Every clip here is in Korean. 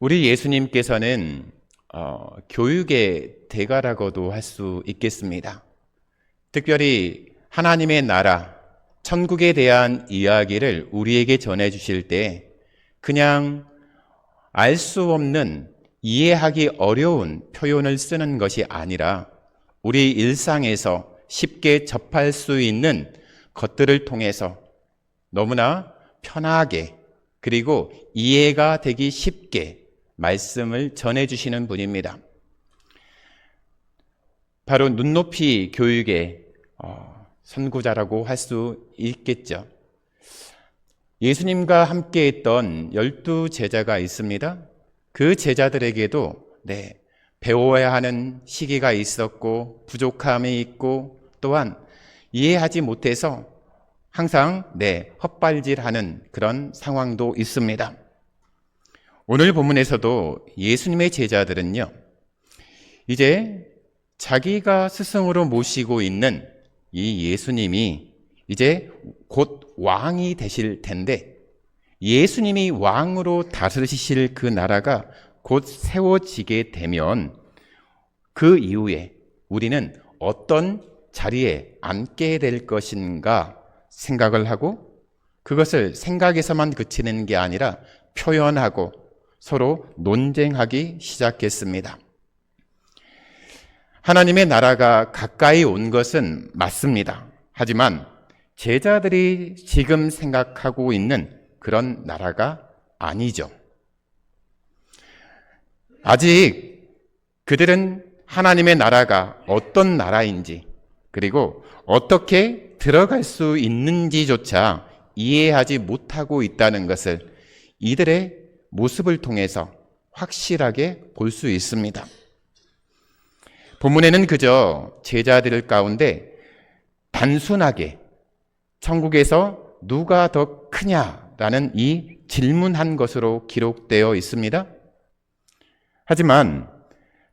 우리 예수님께서는 교육의 대가라고도 할 수 있겠습니다. 특별히 하나님의 나라, 천국에 대한 이야기를 우리에게 전해주실 때 그냥 알 수 없는, 이해하기 어려운 표현을 쓰는 것이 아니라 우리 일상에서 쉽게 접할 수 있는 것들을 통해서 너무나 편하게 그리고 이해가 되기 쉽게 말씀을 전해주시는 분입니다. 바로 눈높이 교육의 선구자라고 할 수 있겠죠. 예수님과 함께 했던 12제자가 있습니다. 그 제자들에게도 배워야 하는 시기가 있었고 부족함이 있고 또한 이해하지 못해서 항상 헛발질하는 그런 상황도 있습니다. 오늘 본문에서도 예수님의 제자들은요, 이제 자기가 스승으로 모시고 있는 이 예수님이 이제 곧 왕이 되실 텐데, 예수님이 왕으로 다스리실 그 나라가 곧 세워지게 되면 그 이후에 우리는 어떤 자리에 앉게 될 것인가 생각을 하고, 그것을 생각에서만 그치는 게 아니라 표현하고 서로 논쟁하기 시작했습니다. 하나님의 나라가 가까이 온 것은 맞습니다. 하지만 제자들이 지금 생각하고 있는 그런 나라가 아니죠. 아직 그들은 하나님의 나라가 어떤 나라인지, 그리고 어떻게 들어갈 수 있는지조차 이해하지 못하고 있다는 것을 이들의 모습을 통해서 확실하게 볼 수 있습니다. 본문에는 그저 제자들 가운데 단순하게 천국에서 누가 더 크냐라는 이 질문한 것으로 기록되어 있습니다. 하지만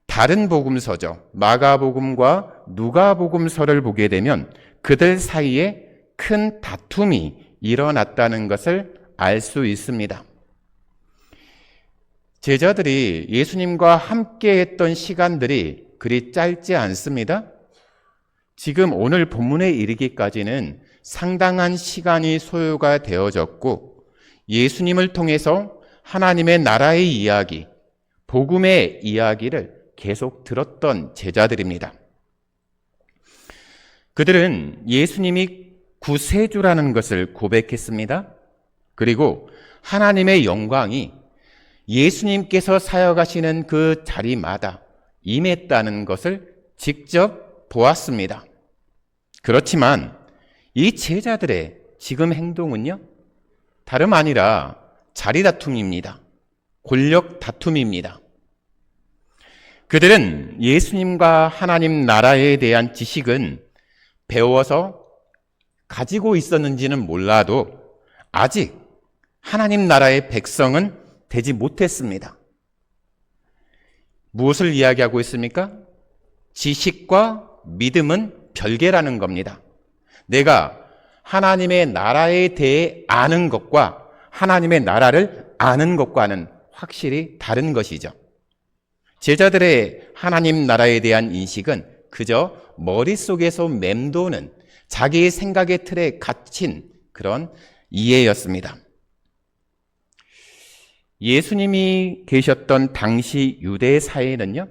다른 복음서죠, 마가복음과 누가복음서를 보게 되면 그들 사이에 큰 다툼이 일어났다는 것을 알 수 있습니다. 제자들이 예수님과 함께 했던 시간들이 그리 짧지 않습니다. 지금 오늘 본문에 이르기까지는 상당한 시간이 소요가 되어졌고, 예수님을 통해서 하나님의 나라의 이야기, 복음의 이야기를 계속 들었던 제자들입니다. 그들은 예수님이 구세주라는 것을 고백했습니다. 그리고 하나님의 영광이 예수님께서 사역하시는 그 자리마다 임했다는 것을 직접 보았습니다. 그렇지만 이 제자들의 지금 행동은요, 다름 아니라 자리 다툼입니다. 권력 다툼입니다. 그들은 예수님과 하나님 나라에 대한 지식은 배워서 가지고 있었는지는 몰라도 아직 하나님 나라의 백성은 되지 못했습니다. 무엇을 이야기하고 있습니까? 지식과 믿음은 별개라는 겁니다. 내가 하나님의 나라에 대해 아는 것과 하나님의 나라를 아는 것과는 확실히 다른 것이죠. 제자들의 하나님 나라에 대한 인식은 그저 머릿속에서 맴도는 자기의 생각의 틀에 갇힌 그런 이해였습니다. 예수님이 계셨던 당시 유대 사회는요,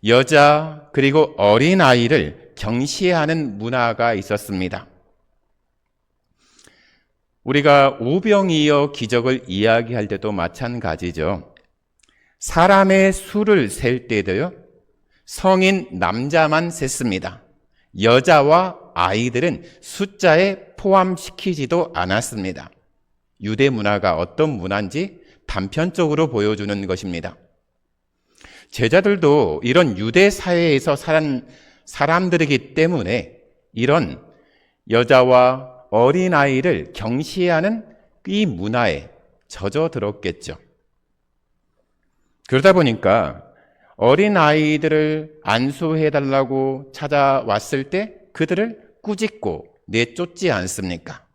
여자 그리고 어린아이를 경시하는 문화가 있었습니다. 우리가 오병이어 기적을 이야기할 때도 마찬가지죠. 사람의 수를 셀 때도요, 성인 남자만 셌습니다. 여자와 아이들은 숫자에 포함시키지도 않았습니다. 유대 문화가 어떤 문화인지 단편적으로 보여주는 것입니다. 제자들도 이런 유대 사회에서 산 사람들이기 때문에 이런 여자와 어린아이를 경시하는 이 문화에 젖어들었겠죠. 그러다 보니까 어린아이들을 안수해달라고 찾아왔을 때 그들을 꾸짖고 내쫓지 않습니까?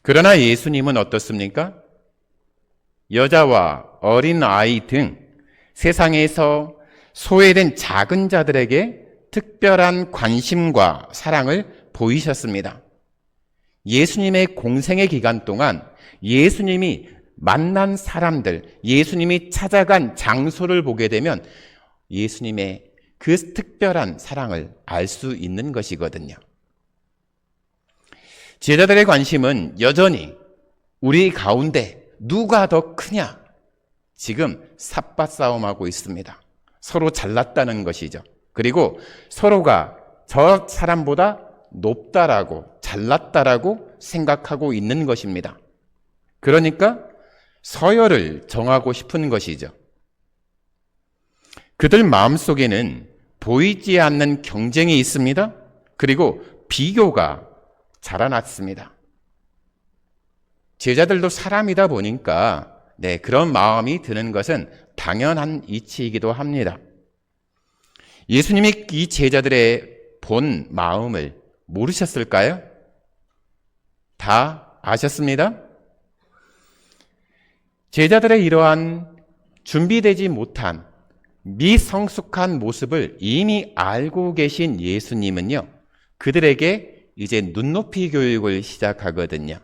그러나 예수님은 어떻습니까? 여자와 어린 아이 등 세상에서 소외된 작은 자들에게 특별한 관심과 사랑을 보이셨습니다. 예수님의 공생의 기간 동안 예수님이 만난 사람들, 예수님이 찾아간 장소를 보게 되면 예수님의 그 특별한 사랑을 알 수 있는 것이거든요. 제자들의 관심은 여전히 우리 가운데 누가 더 크냐? 지금 삿바 싸움하고 있습니다. 서로 잘났다는 것이죠. 그리고 서로가 저 사람보다 높다라고, 잘났다라고 생각하고 있는 것입니다. 그러니까 서열을 정하고 싶은 것이죠. 그들 마음속에는 보이지 않는 경쟁이 있습니다. 그리고 비교가 자라났습니다. 제자들도 사람이다 보니까 그런 마음이 드는 것은 당연한 이치이기도 합니다. 예수님이 이 제자들의 본 마음을 모르셨을까요? 다 아셨습니다. 제자들의 이러한 준비되지 못한 미성숙한 모습을 이미 알고 계신 예수님은요, 그들에게 이제 눈높이 교육을 시작하거든요.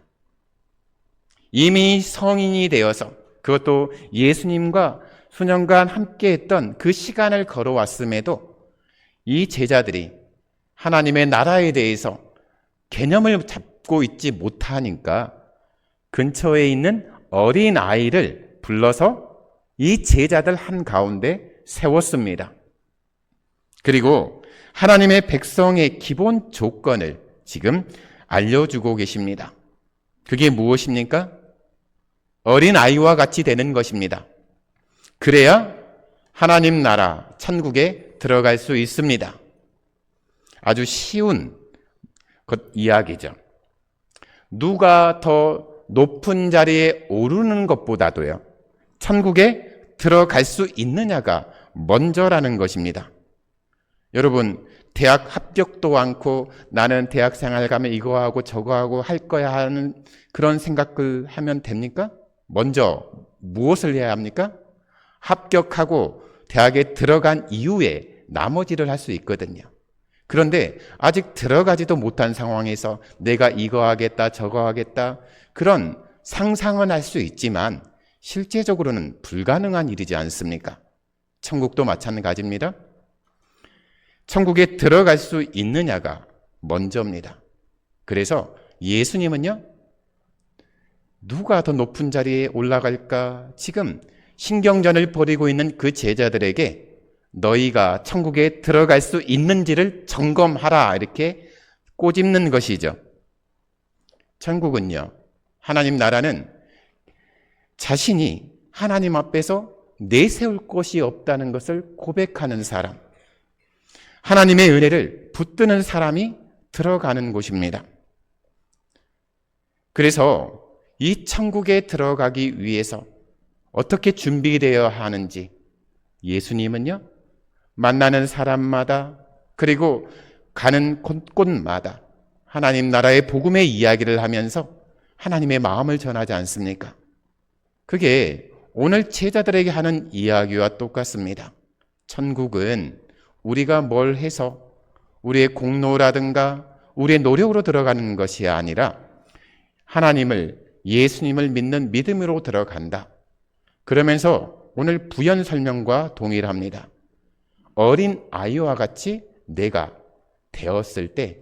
이미 성인이 되어서 그것도 예수님과 수년간 함께했던 그 시간을 걸어왔음에도 이 제자들이 하나님의 나라에 대해서 개념을 잡고 있지 못하니까 근처에 있는 어린 아이를 불러서 이 제자들 한가운데 세웠습니다. 그리고 하나님의 백성의 기본 조건을 지금 알려주고 계십니다. 그게 무엇입니까? 어린 아이와 같이 되는 것입니다. 그래야 하나님 나라 천국에 들어갈 수 있습니다. 아주 쉬운 이야기죠. 누가 더 높은 자리에 오르는 것보다도요, 천국에 들어갈 수 있느냐가 먼저라는 것입니다. 여러분, 대학 합격도 않고 나는 대학 생활 가면 이거 하고 저거 하고 할 거야 하는 그런 생각을 하면 됩니까? 먼저 무엇을 해야 합니까? 합격하고 대학에 들어간 이후에 나머지를 할 수 있거든요. 그런데 아직 들어가지도 못한 상황에서 내가 이거 하겠다 저거 하겠다 그런 상상은 할 수 있지만 실제적으로는 불가능한 일이지 않습니까? 천국도 마찬가지입니다. 천국에 들어갈 수 있느냐가 먼저입니다. 그래서 예수님은요, 누가 더 높은 자리에 올라갈까? 지금 신경전을 벌이고 있는 그 제자들에게 너희가 천국에 들어갈 수 있는지를 점검하라 이렇게 꼬집는 것이죠. 천국은요, 하나님 나라는 자신이 하나님 앞에서 내세울 것이 없다는 것을 고백하는 사람, 하나님의 은혜를 붙드는 사람이 들어가는 곳입니다. 그래서 이 천국에 들어가기 위해서 어떻게 준비되어야 하는지 예수님은요, 만나는 사람마다 그리고 가는 곳곳마다 하나님 나라의 복음의 이야기를 하면서 하나님의 마음을 전하지 않습니까? 그게 오늘 제자들에게 하는 이야기와 똑같습니다. 천국은 우리가 뭘 해서 우리의 공로라든가 우리의 노력으로 들어가는 것이 아니라 하나님을, 예수님을 믿는 믿음으로 들어간다. 그러면서 오늘 부연 설명과 동일합니다. 어린 아이와 같이 내가 되었을 때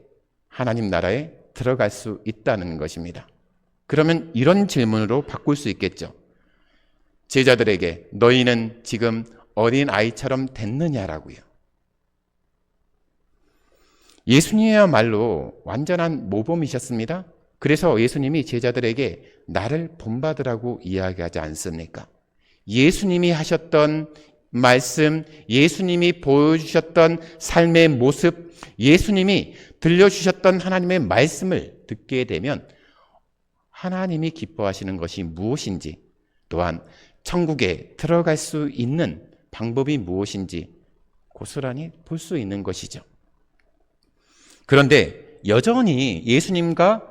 하나님 나라에 들어갈 수 있다는 것입니다. 그러면 이런 질문으로 바꿀 수 있겠죠. 제자들에게 너희는 지금 어린 아이처럼 됐느냐라고요. 예수님이야말로 완전한 모범이셨습니다. 그래서 예수님이 제자들에게 나를 본받으라고 이야기하지 않습니까? 예수님이 하셨던 말씀, 예수님이 보여주셨던 삶의 모습, 예수님이 들려주셨던 하나님의 말씀을 듣게 되면 하나님이 기뻐하시는 것이 무엇인지, 또한 천국에 들어갈 수 있는 방법이 무엇인지 고스란히 볼 수 있는 것이죠. 그런데 여전히 예수님과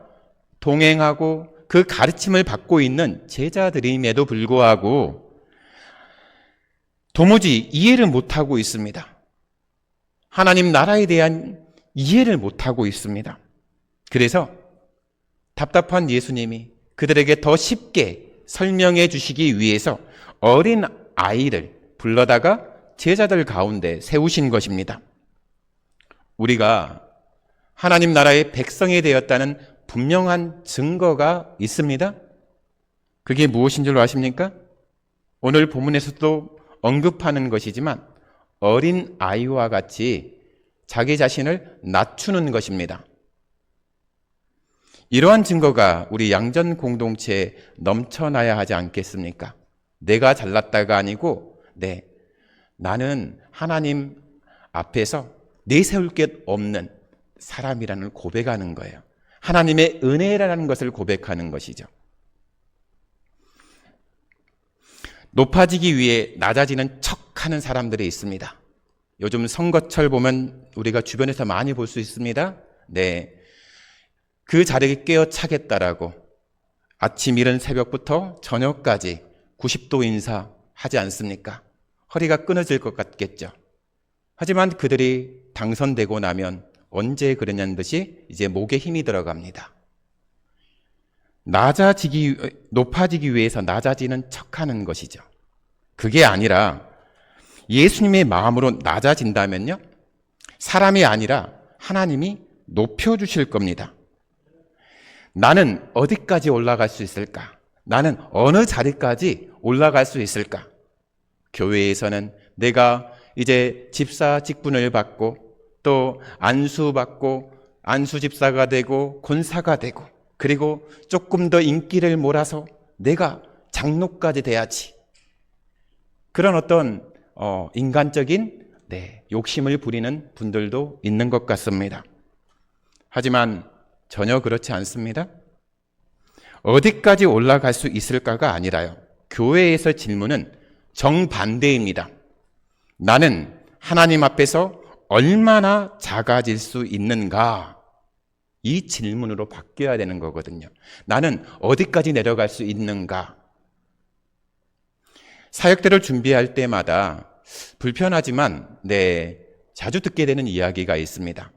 동행하고 그 가르침을 받고 있는 제자들임에도 불구하고 도무지 이해를 못하고 있습니다. 하나님 나라에 대한 이해를 못하고 있습니다. 그래서 답답한 예수님이 그들에게 더 쉽게 설명해 주시기 위해서 어린 아이를 불러다가 제자들 가운데 세우신 것입니다. 우리가 하나님 나라의 백성이 되었다는 분명한 증거가 있습니다. 그게 무엇인 줄 아십니까? 오늘 본문에서도 언급하는 것이지만 어린 아이와 같이 자기 자신을 낮추는 것입니다. 이러한 증거가 우리 양전 공동체에 넘쳐나야 하지 않겠습니까? 내가 잘났다가 아니고 나는 하나님 앞에서 내세울 게 없는 사람이라는 고백하는 거예요. 하나님의 은혜라는 것을 고백하는 것이죠. 높아지기 위해 낮아지는 척하는 사람들이 있습니다. 요즘 선거철 보면 우리가 주변에서 많이 볼 수 있습니다. 그 자리에 깨어차겠다라고 아침 이른 새벽부터 저녁까지 90도 인사 하지 않습니까? 허리가 끊어질 것 같겠죠. 하지만 그들이 당선되고 나면 언제 그러냐는 듯이 이제 목에 힘이 들어갑니다. 높아지기 위해서 낮아지는 척하는 것이죠. 그게 아니라 예수님의 마음으로 낮아진다면요, 사람이 아니라 하나님이 높여주실 겁니다. 나는 어디까지 올라갈 수 있을까? 나는 어느 자리까지 올라갈 수 있을까? 교회에서는 내가 이제 집사 직분을 받고 또 안수받고 안수집사가 되고 권사가 되고 그리고 조금 더 인기를 몰아서 내가 장로까지 돼야지. 그런 어떤 인간적인 욕심을 부리는 분들도 있는 것 같습니다. 하지만 전혀 그렇지 않습니다. 어디까지 올라갈 수 있을까가 아니라요, 교회에서 질문은 정반대입니다. 나는 하나님 앞에서 얼마나 작아질 수 있는가? 이 질문으로 바뀌어야 되는 거거든요. 나는 어디까지 내려갈 수 있는가? 사역대를 준비할 때마다 불편하지만 자주 듣게 되는 이야기가 있습니다.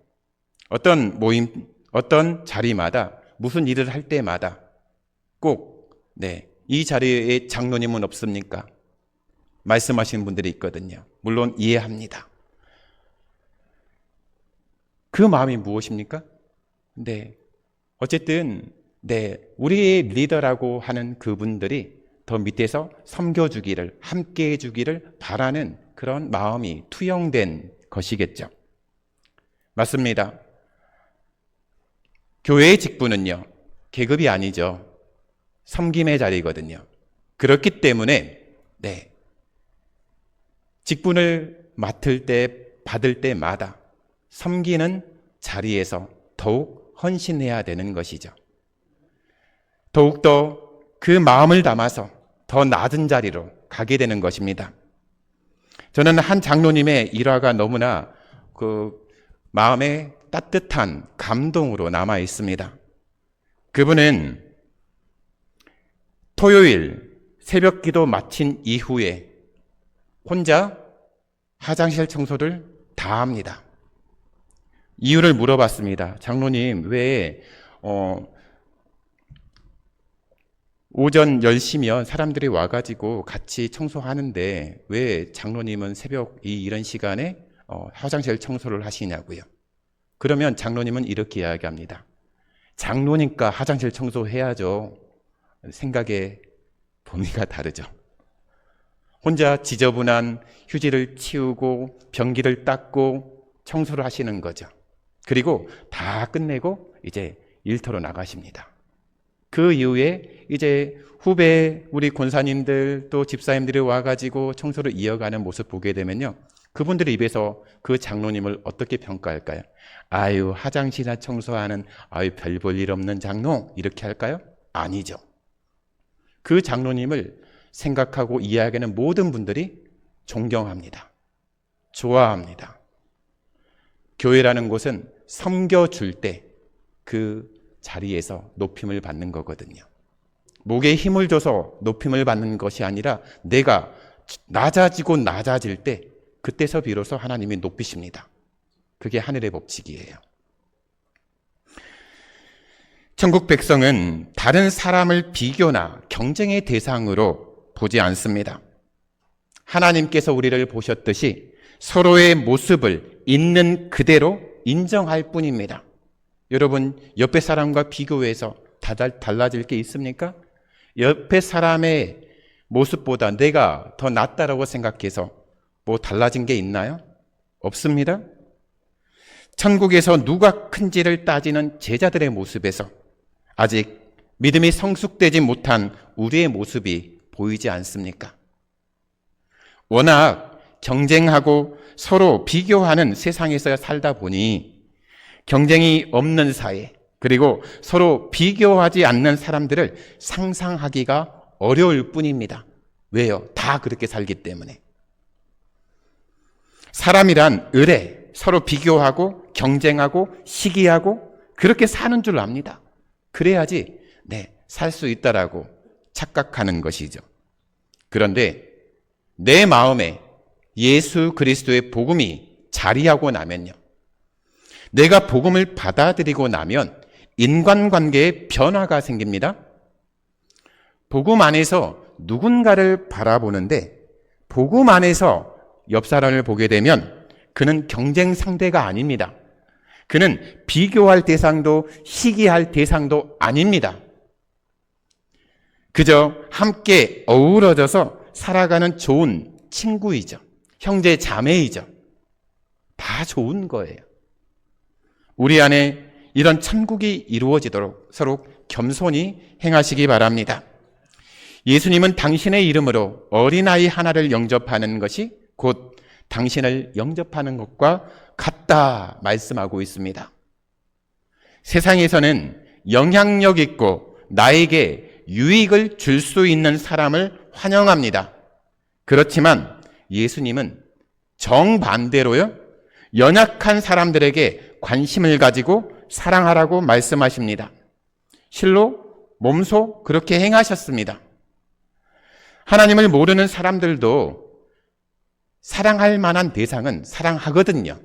어떤 모임, 어떤 자리마다 무슨 일을 할 때마다 꼭 이 자리에 장로님은 없습니까? 말씀하시는 분들이 있거든요. 물론 이해합니다. 그 마음이 무엇입니까? 어쨌든 우리의 리더라고 하는 그분들이 더 밑에서 섬겨주기를, 함께해 주기를 바라는 그런 마음이 투영된 것이겠죠. 맞습니다. 교회의 직분은요, 계급이 아니죠. 섬김의 자리거든요. 그렇기 때문에 직분을 맡을 때, 받을 때마다 섬기는 자리에서 더욱 헌신해야 되는 것이죠. 더욱더 그 마음을 담아서 더 낮은 자리로 가게 되는 것입니다. 저는 한 장로님의 일화가 너무나 그 마음에 따뜻한 감동으로 남아 있습니다. 그분은 토요일 새벽 기도 마친 이후에 혼자 화장실 청소를 다 합니다. 이유를 물어봤습니다. 장로님, 왜 오전 10시면 사람들이 와가지고 같이 청소하는데 왜 장로님은 새벽 이런 시간에 화장실 청소를 하시냐고요. 그러면 장로님은 이렇게 이야기합니다. 장로니까 화장실 청소해야죠. 생각의 범위가 다르죠. 혼자 지저분한 휴지를 치우고 변기를 닦고 청소를 하시는 거죠. 그리고 다 끝내고 이제 일터로 나가십니다. 그 이후에 이제 후배 우리 권사님들 또 집사님들이 와가지고 청소를 이어가는 모습 보게 되면요, 그분들의 입에서 그 장로님을 어떻게 평가할까요? 아유, 화장실이나 청소하는 별 볼 일 없는 장로, 이렇게 할까요? 아니죠. 그 장로님을 생각하고 이해하는 모든 분들이 존경합니다. 좋아합니다. 교회라는 곳은 섬겨줄 때 그 자리에서 높임을 받는 거거든요. 목에 힘을 줘서 높임을 받는 것이 아니라 내가 낮아지고 낮아질 때 그때서 비로소 하나님이 높이십니다. 그게 하늘의 법칙이에요. 천국 백성은 다른 사람을 비교나 경쟁의 대상으로 보지 않습니다. 하나님께서 우리를 보셨듯이 서로의 모습을 있는 그대로 인정할 뿐입니다. 여러분, 옆에 사람과 비교해서 달라질 게 있습니까? 옆에 사람의 모습보다 내가 더 낫다라고 생각해서 뭐 달라진 게 있나요? 없습니다. 천국에서 누가 큰지를 따지는 제자들의 모습에서 아직 믿음이 성숙되지 못한 우리의 모습이 보이지 않습니까? 워낙 경쟁하고 서로 비교하는 세상에서 살다 보니 경쟁이 없는 사회, 그리고 서로 비교하지 않는 사람들을 상상하기가 어려울 뿐입니다. 왜요? 다 그렇게 살기 때문에. 사람이란 의뢰, 서로 비교하고 경쟁하고 시기하고 그렇게 사는 줄 압니다. 그래야지 살 수 있다라고 착각하는 것이죠. 그런데 내 마음에 예수 그리스도의 복음이 자리하고 나면요, 내가 복음을 받아들이고 나면 인간관계에 변화가 생깁니다. 복음 안에서 누군가를 바라보는데 복음 안에서 옆 사람을 보게 되면 그는 경쟁 상대가 아닙니다. 그는 비교할 대상도 시기할 대상도 아닙니다. 그저 함께 어우러져서 살아가는 좋은 친구이죠. 형제 자매이죠. 다 좋은 거예요. 우리 안에 이런 천국이 이루어지도록 서로 겸손히 행하시기 바랍니다. 예수님은 당신의 이름으로 어린아이 하나를 영접하는 것이 곧 당신을 영접하는 것과 같다 말씀하고 있습니다. 세상에서는 영향력 있고 나에게 유익을 줄 수 있는 사람을 환영합니다. 그렇지만 예수님은 정반대로요, 연약한 사람들에게 관심을 가지고 사랑하라고 말씀하십니다. 실로 몸소 그렇게 행하셨습니다. 하나님을 모르는 사람들도 사랑할 만한 대상은 사랑하거든요.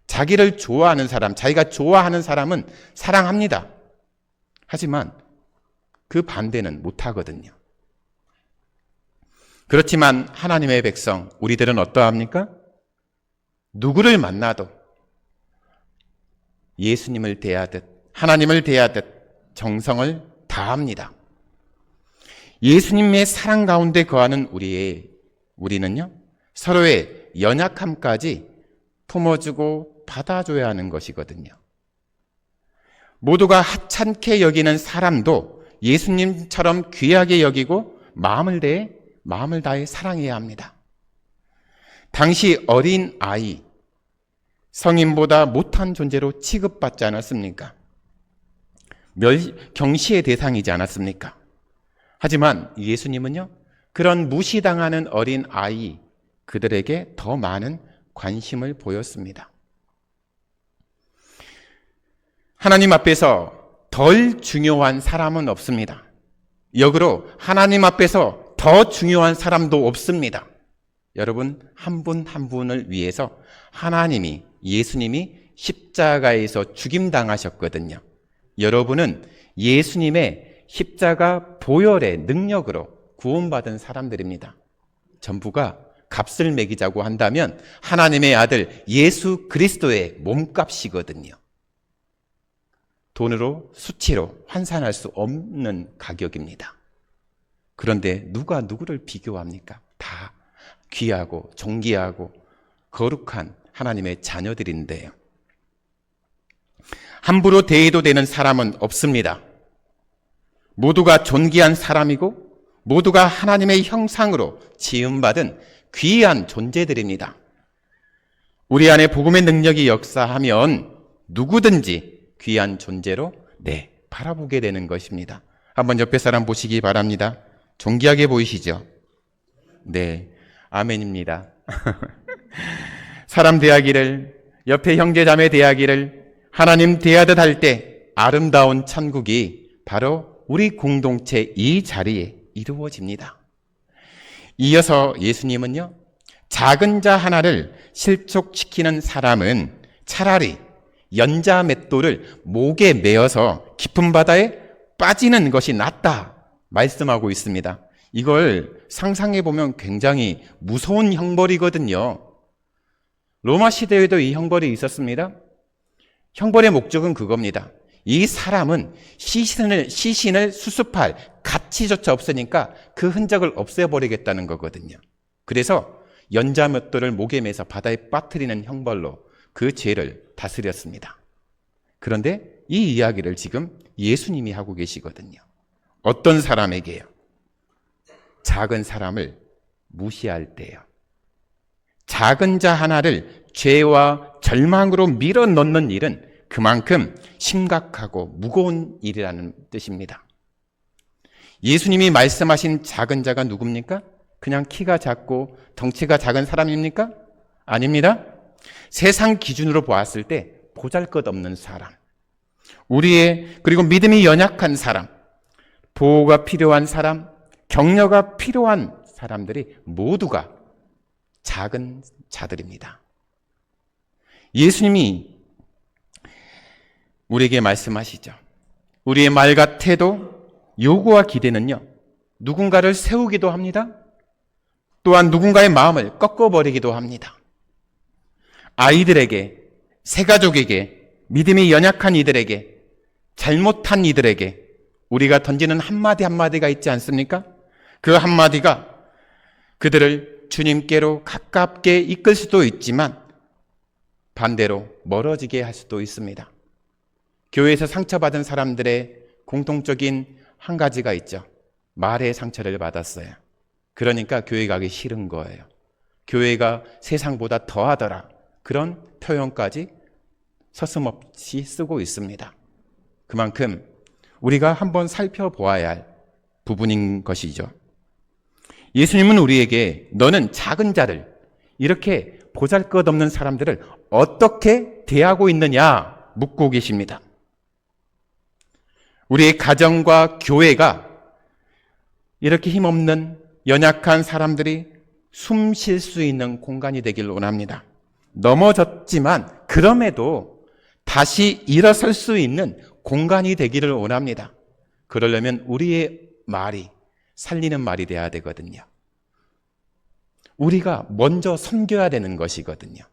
자기를 좋아하는 사람, 자기가 좋아하는 사람은 사랑합니다. 하지만 그 반대는 못하거든요. 그렇지만 하나님의 백성, 우리들은 어떠합니까? 누구를 만나도 예수님을 대하듯 하나님을 대하듯 정성을 다합니다. 예수님의 사랑 가운데 거하는 우리는요, 서로의 연약함까지 품어주고 받아줘야 하는 것이거든요. 모두가 하찮게 여기는 사람도 예수님처럼 귀하게 여기고 마음을 다해 사랑해야 합니다. 당시 어린 아이, 성인보다 못한 존재로 취급받지 않았습니까? 경시의 대상이지 않았습니까? 하지만 예수님은요, 그런 무시당하는 어린 아이, 그들에게 더 많은 관심을 보였습니다. 하나님 앞에서 덜 중요한 사람은 없습니다. 역으로 하나님 앞에서 더 중요한 사람도 없습니다. 여러분, 한 분 한 분을 위해서 하나님이, 예수님이 십자가에서 죽임당하셨거든요. 여러분은 예수님의 십자가 보혈의 능력으로 구원받은 사람들입니다. 전부가 값을 매기자고 한다면 하나님의 아들 예수 그리스도의 몸값이거든요. 돈으로, 수치로 환산할 수 없는 가격입니다. 그런데 누가 누구를 비교합니까? 다 귀하고 존귀하고 거룩한 하나님의 자녀들인데요. 함부로 대해도 되는 사람은 없습니다. 모두가 존귀한 사람이고 모두가 하나님의 형상으로 지음받은 귀한 존재들입니다. 우리 안에 복음의 능력이 역사하면 누구든지 귀한 존재로 바라보게 되는 것입니다. 한번 옆에 사람 보시기 바랍니다. 존귀하게 보이시죠? 네, 아멘입니다. 사람 대하기를, 옆에 형제 자매 대하기를 하나님 대하듯 할 때 아름다운 천국이 바로 우리 공동체 이 자리에 이루어집니다. 이어서 예수님은요, 작은 자 하나를 실족시키는 사람은 차라리 연자 맷돌을 목에 메어서 깊은 바다에 빠지는 것이 낫다 말씀하고 있습니다. 이걸 상상해 보면 굉장히 무서운 형벌이거든요. 로마 시대에도 이 형벌이 있었습니다. 형벌의 목적은 그겁니다. 이 사람은 시신을 수습할 가치조차 없으니까 그 흔적을 없애버리겠다는 거거든요. 그래서 연자맷돌을 목에 매서 바다에 빠뜨리는 형벌로 그 죄를 다스렸습니다. 그런데 이 이야기를 지금 예수님이 하고 계시거든요. 어떤 사람에게요? 작은 사람을 무시할 때요. 작은 자 하나를 죄와 절망으로 밀어넣는 일은 그만큼 심각하고 무거운 일이라는 뜻입니다. 예수님이 말씀하신 작은 자가 누굽니까? 그냥 키가 작고 덩치가 작은 사람입니까? 아닙니다. 세상 기준으로 보았을 때 보잘것없는 사람, 그리고 믿음이 연약한 사람, 보호가 필요한 사람, 격려가 필요한 사람들이 모두가 작은 자들입니다. 예수님이 우리에게 말씀하시죠. 우리의 말과 태도, 요구와 기대는요, 누군가를 세우기도 합니다. 또한 누군가의 마음을 꺾어버리기도 합니다. 아이들에게, 새가족에게, 믿음이 연약한 이들에게, 잘못한 이들에게 우리가 던지는 한마디 한마디가 있지 않습니까? 그 한마디가 그들을 주님께로 가깝게 이끌 수도 있지만 반대로 멀어지게 할 수도 있습니다. 교회에서 상처받은 사람들의 공통적인 한 가지가 있죠. 말의 상처를 받았어요. 그러니까 교회 가기 싫은 거예요. 교회가 세상보다 더하더라. 그런 표현까지 서슴없이 쓰고 있습니다. 그만큼 우리가 한번 살펴보아야 할 부분인 것이죠. 예수님은 우리에게 너는 작은 자를, 이렇게 보잘것없는 사람들을 어떻게 대하고 있느냐 묻고 계십니다. 우리의 가정과 교회가 이렇게 힘없는 연약한 사람들이 숨 쉴 수 있는 공간이 되길 원합니다. 넘어졌지만 그럼에도 다시 일어설 수 있는 공간이 되기를 원합니다. 그러려면 우리의 말이 살리는 말이 돼야 되거든요. 우리가 먼저 섬겨야 되는 것이거든요.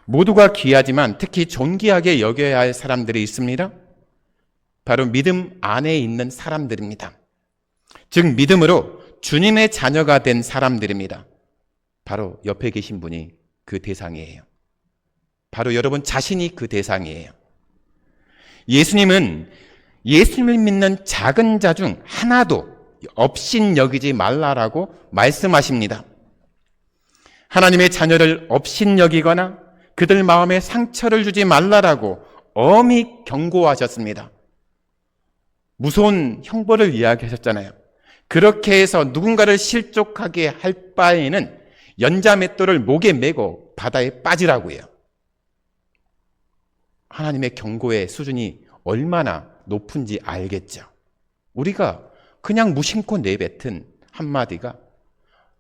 모두가 귀하지만 특히 존귀하게 여겨야 할 사람들이 있습니다. 바로 믿음 안에 있는 사람들입니다. 즉 믿음으로 주님의 자녀가 된 사람들입니다. 바로 옆에 계신 분이 그 대상이에요. 바로 여러분 자신이 그 대상이에요. 예수님은 예수님을 믿는 작은 자 중 하나도 업신여기지 말라라고 말씀하십니다. 하나님의 자녀를 업신여기거나 그들 마음에 상처를 주지 말라라고 엄히 경고하셨습니다. 무서운 형벌을 이야기하셨잖아요. 그렇게 해서 누군가를 실족하게 할 바에는 연자맷돌을 목에 메고 바다에 빠지라고요. 하나님의 경고의 수준이 얼마나 높은지 알겠죠. 우리가 그냥 무심코 내뱉은 한마디가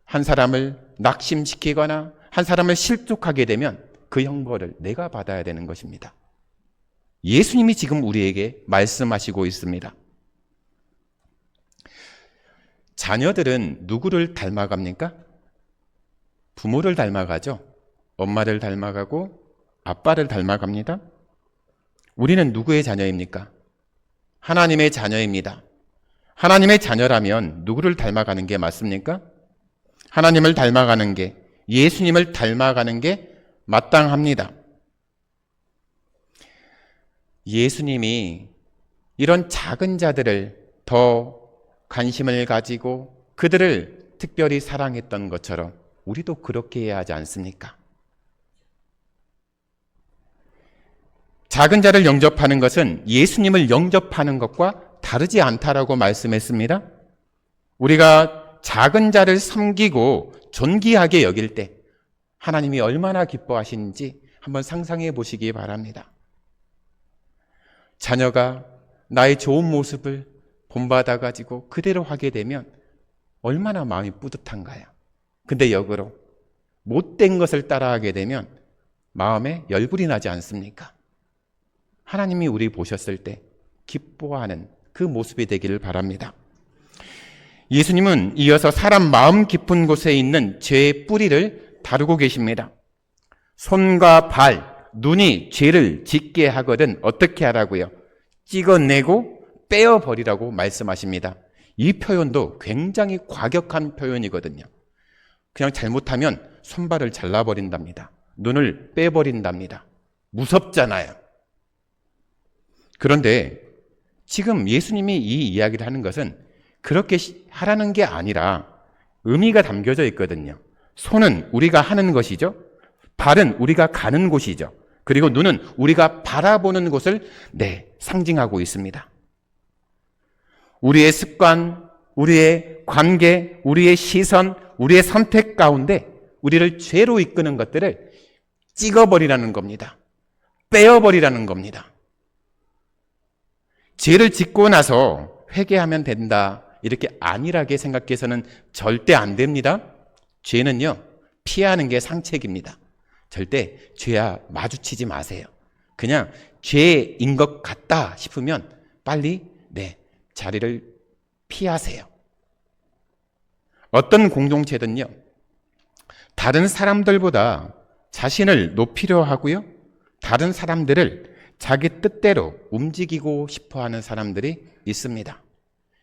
한 사람을 낙심시키거나 한 사람을 실족하게 되면 그 형벌을 내가 받아야 되는 것입니다. 예수님이 지금 우리에게 말씀하시고 있습니다. 자녀들은 누구를 닮아갑니까? 부모를 닮아가죠. 엄마를 닮아가고 아빠를 닮아갑니다. 우리는 누구의 자녀입니까? 하나님의 자녀입니다. 하나님의 자녀라면 누구를 닮아가는 게 맞습니까? 하나님을 닮아가는 게, 예수님을 닮아가는 게 마땅합니다. 예수님이 이런 작은 자들을 더 관심을 가지고 그들을 특별히 사랑했던 것처럼 우리도 그렇게 해야 하지 않습니까? 작은 자를 영접하는 것은 예수님을 영접하는 것과 다르지 않다라고 말씀했습니다. 우리가 작은 자를 섬기고 존귀하게 여길 때 하나님이 얼마나 기뻐하시는지 한번 상상해 보시기 바랍니다. 자녀가 나의 좋은 모습을 본받아가지고 그대로 하게 되면 얼마나 마음이 뿌듯한가요? 근데 역으로 못된 것을 따라하게 되면 마음에 열불이 나지 않습니까? 하나님이 우리 보셨을 때 기뻐하는 그 모습이 되기를 바랍니다. 예수님은 이어서 사람 마음 깊은 곳에 있는 죄의 뿌리를 다루고 계십니다. 손과 발, 눈이 죄를 짓게 하거든 어떻게 하라고요? 찍어내고 빼어버리라고 말씀하십니다. 이 표현도 굉장히 과격한 표현이거든요. 그냥 잘못하면 손발을 잘라버린답니다. 눈을 빼버린답니다. 무섭잖아요. 그런데 지금 예수님이 이 이야기를 하는 것은 그렇게 하라는 게 아니라 의미가 담겨져 있거든요. 손은 우리가 하는 것이죠. 발은 우리가 가는 곳이죠. 그리고 눈은 우리가 바라보는 곳을 상징하고 있습니다. 우리의 습관, 우리의 관계, 우리의 시선, 우리의 선택 가운데 우리를 죄로 이끄는 것들을 찍어버리라는 겁니다. 빼어버리라는 겁니다. 죄를 짓고 나서 회개하면 된다, 이렇게 안일하게 생각해서는 절대 안 됩니다. 죄는요, 피하는 게 상책입니다. 절대 죄와 마주치지 마세요. 그냥 죄인 것 같다 싶으면 빨리 자리를 피하세요. 어떤 공동체든요, 다른 사람들보다 자신을 높이려 하고요, 다른 사람들을 자기 뜻대로 움직이고 싶어 하는 사람들이 있습니다.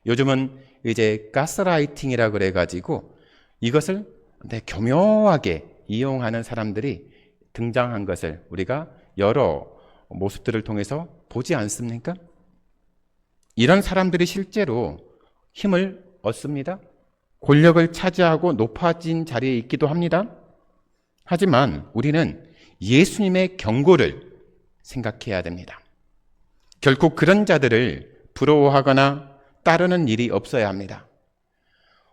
요즘은 이제 가스라이팅이라 그래가지고 이것을 교묘하게 이용하는 사람들이 등장한 것을 우리가 여러 모습들을 통해서 보지 않습니까? 이런 사람들이 실제로 힘을 얻습니다. 권력을 차지하고 높아진 자리에 있기도 합니다. 하지만 우리는 예수님의 경고를 생각해야 됩니다. 결코 그런 자들을 부러워하거나 따르는 일이 없어야 합니다.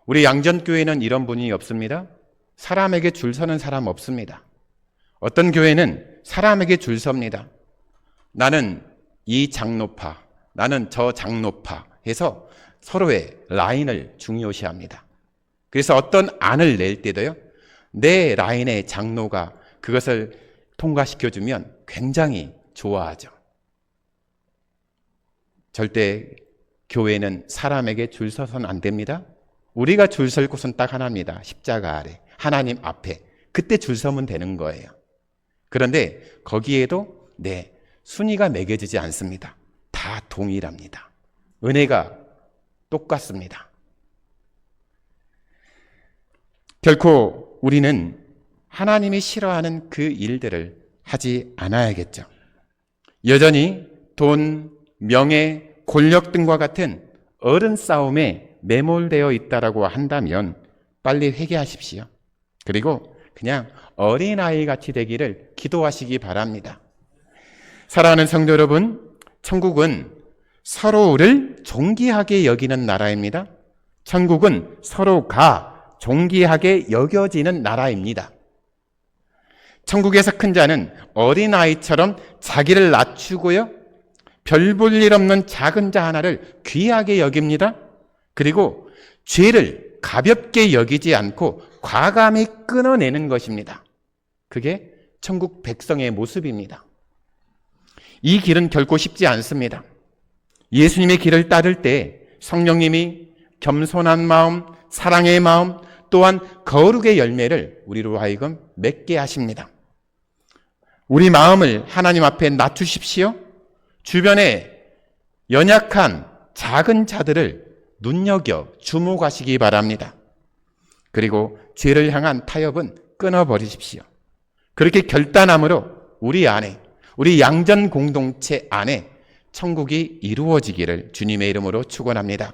우리 양전교회는 이런 분이 없습니다. 사람에게 줄 서는 사람 없습니다. 어떤 교회는 사람에게 줄 섭니다. 나는 이 장로파, 나는 저 장로파 해서 서로의 라인을 중요시합니다. 그래서 어떤 안을 낼 때도요, 내 라인의 장로가 그것을 통과시켜주면 굉장히 좋아하죠. 절대 교회는 사람에게 줄 서서는 안 됩니다. 우리가 줄 설 곳은 딱 하나입니다. 십자가 아래, 하나님 앞에. 그때 줄 서면 되는 거예요. 그런데 거기에도 순위가 매겨지지 않습니다. 다 동일합니다. 은혜가 똑같습니다. 결코 우리는 하나님이 싫어하는 그 일들을 하지 않아야겠죠. 여전히 돈, 명예, 권력 등과 같은 어른 싸움에 매몰되어 있다라고 한다면 빨리 회개하십시오. 그리고 그냥 어린아이 같이 되기를 기도하시기 바랍니다. 사랑하는 성도 여러분, 천국은 서로를 존귀하게 여기는 나라입니다. 천국은 서로가 존귀하게 여겨지는 나라입니다. 천국에서 큰 자는 어린아이처럼 자기를 낮추고요, 별 볼 일 없는 작은 자 하나를 귀하게 여깁니다. 그리고 죄를 가볍게 여기지 않고 과감히 끊어내는 것입니다. 그게 천국 백성의 모습입니다. 이 길은 결코 쉽지 않습니다. 예수님의 길을 따를 때 성령님이 겸손한 마음, 사랑의 마음, 또한 거룩의 열매를 우리로 하여금 맺게 하십니다. 우리 마음을 하나님 앞에 낮추십시오. 주변에 연약한 작은 자들을 눈여겨 주목하시기 바랍니다. 그리고 죄를 향한 타협은 끊어버리십시오. 그렇게 결단함으로 우리 안에, 우리 양전 공동체 안에 천국이 이루어지기를 주님의 이름으로 축원합니다.